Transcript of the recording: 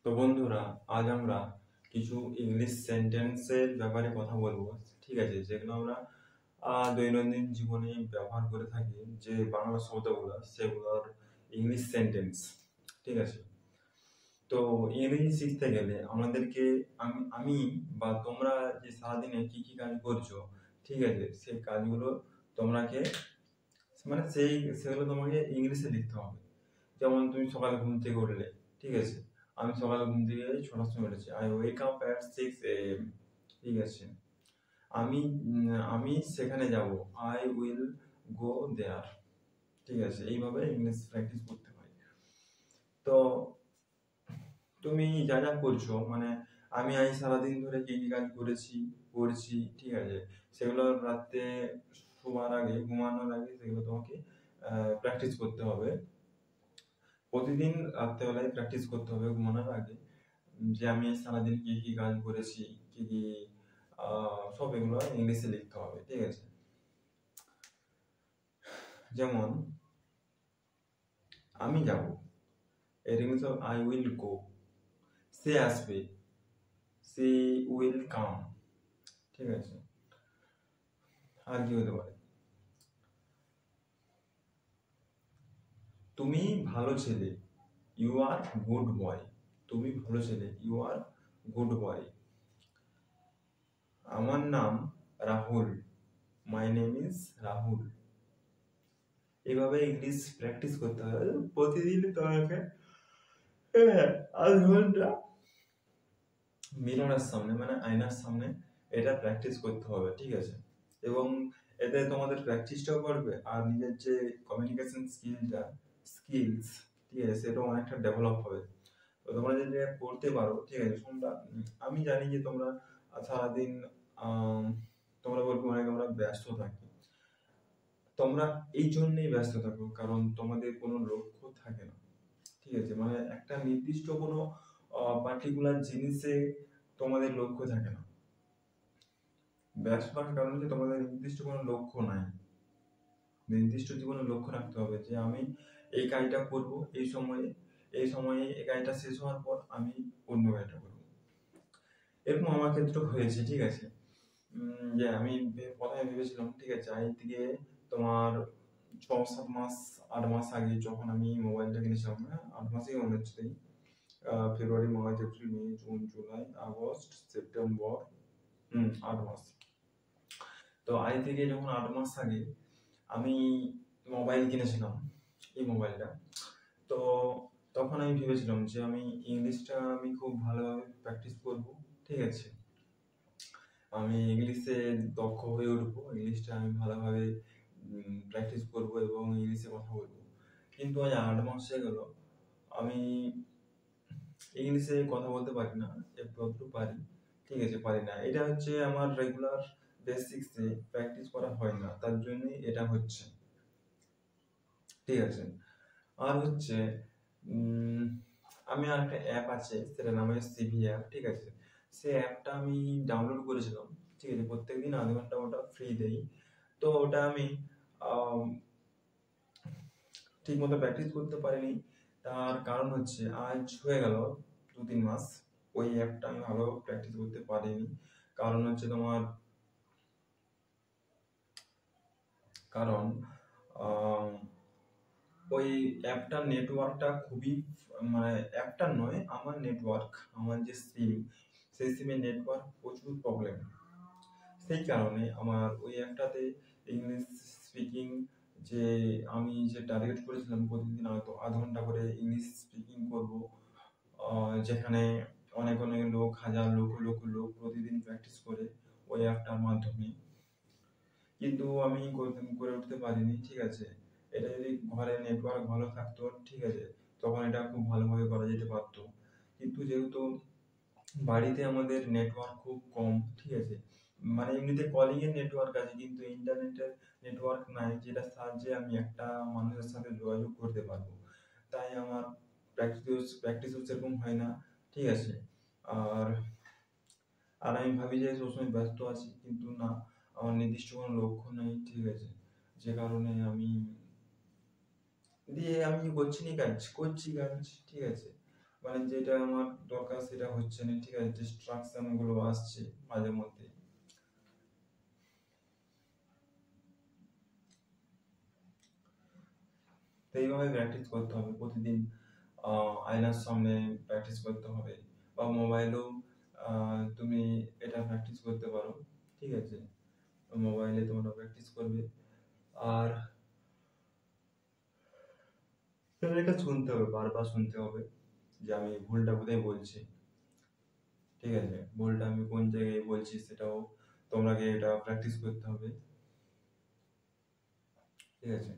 তো বন্ধুরা, আজ আমরা কিছু ইংলিশ সেন্টেন্সের ব্যাপারে কথা বলবো। ঠিক আছে, যেগুলো আমরা দৈনন্দিন জীবনে ব্যবহার করে থাকি, যে বাংলা শব্দগুলো সেগুলোর ইংলিশ সেন্টেন্স। ঠিক আছে, তো ইংরেজি শিখতে গেলে আমাদেরকে আমি বা তোমরা যে সারাদিনে কি কি কাজ করছো, ঠিক আছে, সেই কাজগুলো তোমাকে সেগুলো তোমাকে ইংলিশে লিখতে হবে। যেমন তুমি সকালে ঘুম থেকে উঠলে, ঠিক আছে, আমি সকালে ঘুম থেকে 6টার সময় উঠেছি, I wake up at 6 AM। ঠিক আছে, আমি সেখানে যাব, আই উইল গো দেয়ার। ঠিক আছে, এইভাবে ইংলিশ প্র্যাকটিস করতে হয়। তো তুমি যা যা করছো, আমি আজ সারাদিন ধরে কি কি কাজ করছি, ঠিক আছে, সেগুলো রাতে শোবার আগে, ঘুমানোর আগে সেগুলো তোমাকে প্র্যাকটিস করতে হবে। প্রতিদিন রাত্রেবেলায় প্র্যাকটিস করতে হবে ঘুমানোর আগে, যে আমি সারাদিন কি কি কাজ করেছি, কি কি সব এগুলো ইংলিশে লিখতে হবে। ঠিক আছে, যেমন আমি যাব, এর ইংলিশ হবে আই উইল গো। সে আসবে, সে উইল কাম। ঠিক আছে, আর কি হতে পারে? তুমি ভালো ছেলে, ইউ আর গুড বয়। তুমি ভালো ছেলে, ইউ আর গুড বয়। আমার নাম Rahul, my name is Rahul. এইভাবে ইংলিশ প্র্যাকটিস করতে হবে প্রতিদিন তোমাকে। আধ ঘন্টা মিররের সামনে, আয়নার সামনে এটা প্র্যাকটিস করতে হবে। ঠিক আছে, এবং এতে তোমাদের প্র্যাকটিসটাও করবে, আর নিজের যে কমিউনিকেশন স্কিলস, ঠিক আছে, সেটাও অনেকটা ডেভেলপ হবে। তো তোমরা যদি এটা করতে পারো, ঠিক আছে, আমি জানি যে তোমরা সারাদিন তোমরা বলবো অনেক আমরা ব্যস্ত থাকি। তোমরা এই জন্যই ব্যস্ত থাকো কারণ তোমাদের কোনো লক্ষ্য থাকে না। ঠিক আছে, একটা নির্দিষ্ট কোনো পার্টিকুলার জিনিসে তোমাদের লক্ষ্য থাকে না। ব্যস্ত থাকার কারণ হচ্ছে তোমাদের নির্দিষ্ট কোনো লক্ষ্য নাই। নির্দিষ্ট জীবনে লক্ষ্য রাখতে হবে যে আমি এই কাজটা করব এই সময়ে এই কাজটা শেষ হওয়ার পর আমি অন্য কাজটা করবো। এরকম আমার ক্ষেত্রে হয়েছে। ঠিক আছে, যে আমি প্রথমে ভেবেছিলাম, ঠিক আছে, আজ থেকে তোমার 6-7 মাস 8 মাস আগে যখন আমি মোবাইলটা কিনেছিলাম, 8 মাসই মনে হচ্ছে তাই, ফেব্রুয়ারি, মার্চ, এপ্রিল, মে, জুন, জুলাই, আগস্ট, সেপ্টেম্বর, 8 মাস। তো আজ থেকে যখন 8 মাস আগে আমি মোবাইল কিনেছিলাম, এই মোবাইলটা, তো তখন আমি ভেবেছিলাম যে আমি খুব ভালোভাবে প্র্যাকটিস করব। ঠিক আছে, আমি ইংলিশে দক্ষ হয়ে উঠবো, ইংলিশটা আমি ভালোভাবে প্র্যাকটিস করব এবং ইংলিশে কথা বলবো। কিন্তু আজ 8 মাস হয়ে গেল, আমি ইংলিশে কথা বলতে পারি না, একটু আধটু পারি। ঠিক আছে, পারি না, এটা হচ্ছে আমার রেগুলার বেসিক্সে প্র্যাকটিস করা হয় না, তার জন্যই এটা হচ্ছে। ঠিক আছে, আর হচ্ছে আমি আর একটা অ্যাপ আছে, সেটার নাম হচ্ছে সিভি অ্যাপ। ঠিক আছে, সেই অ্যাপটা আমি ডাউনলোড করেছিলাম। ঠিক আছে, প্রত্যেকদিন আধ ঘন্টা ওটা ফ্রি দেই। তো ওটা আমি ঠিক মতো প্র্যাকটিস করতে পারিনি। তার কারণ হচ্ছে আজ হয়ে গেল 2-3 মাস ওই অ্যাপটা আমি ভালো প্র্যাকটিস করতে পারিনি। কারণ হচ্ছে তোমার কারণ ওই অ্যাপটার নেটওয়ার্কটা খুবই, অ্যাপটা নয়, আমার নেটওয়ার্ক, আমার যে সিম, সেই সিমের নেটওয়ার্ক প্রচুর প্রবলেম। সেই কারণে আমার ওই অ্যাপটাতে ইংলিশ স্পিকিং, যে আমি যে টার্গেট করেছিলাম প্রতিদিন আধ ঘন্টা করে ইংলিশ স্পিকিং করব, যেখানে অনেক অনেক লোক, হাজার লক্ষ লক্ষ লোক প্রতিদিন প্র্যাকটিস করে ওই অ্যাপটার মাধ্যমে, কিন্তু আমি কোনোদিন করে উঠতে পারিনি। ঠিক আছে, এটা যদি ঘরে নেটওয়ার্ক ভালো থাকতো, ঠিক আছে, তখন এটা খুব ভালোভাবে করা যেতে পারতো। কিন্তু যেহেতু বাড়িতে আমাদের নেটওয়ার্ক খুব কম, ঠিক আছে, এমনিতে কলিং এর নেটওয়ার্ক আছে কিন্তু ইন্টারনেটের নেটওয়ার্ক নাই, যেটার সাহায্যে আমি একটা মানুষের সাথে যোগাযোগ করতে পারবো। তাই আমার প্র্যাকটিসও সেরকম হয় না। ঠিক আছে, আর আর আমি ভাবি যে সবসময় ব্যস্ত আছি, কিন্তু না, আমার নির্দিষ্ট কোনো লক্ষ্য নেই। ঠিক আছে, যে কারণে আমি কি করছি, নি কাজ করছি কাজ। ঠিক আছে, মানে যেটা আমার দরকার সেটা হচ্ছে না, ঠিক আছে, ডিস্ট্রাকশন গুলো আসছে মাঝে মধ্যে। তো এইভাবে প্র্যাকটিস করতে হবে প্রতিদিন। আয়নার সামনে প্র্যাকটিস করতে হবে, বা মোবাইলেও তুমি এটা প্র্যাকটিস করতে পারো, ঠিক আছে, মোবাইলে তোমরা প্র্যাকটিস করবে। আর এটা শুনতে হবে, বারবার শুনতে হবে যে আমি ভুলটা কোথায় বলছি, ঠিক আছে, ভুলটা আমি কোন জায়গায় বলছি সেটাও তোমাকে এটা প্র্যাকটিস করতে হবে, ঠিক আছে।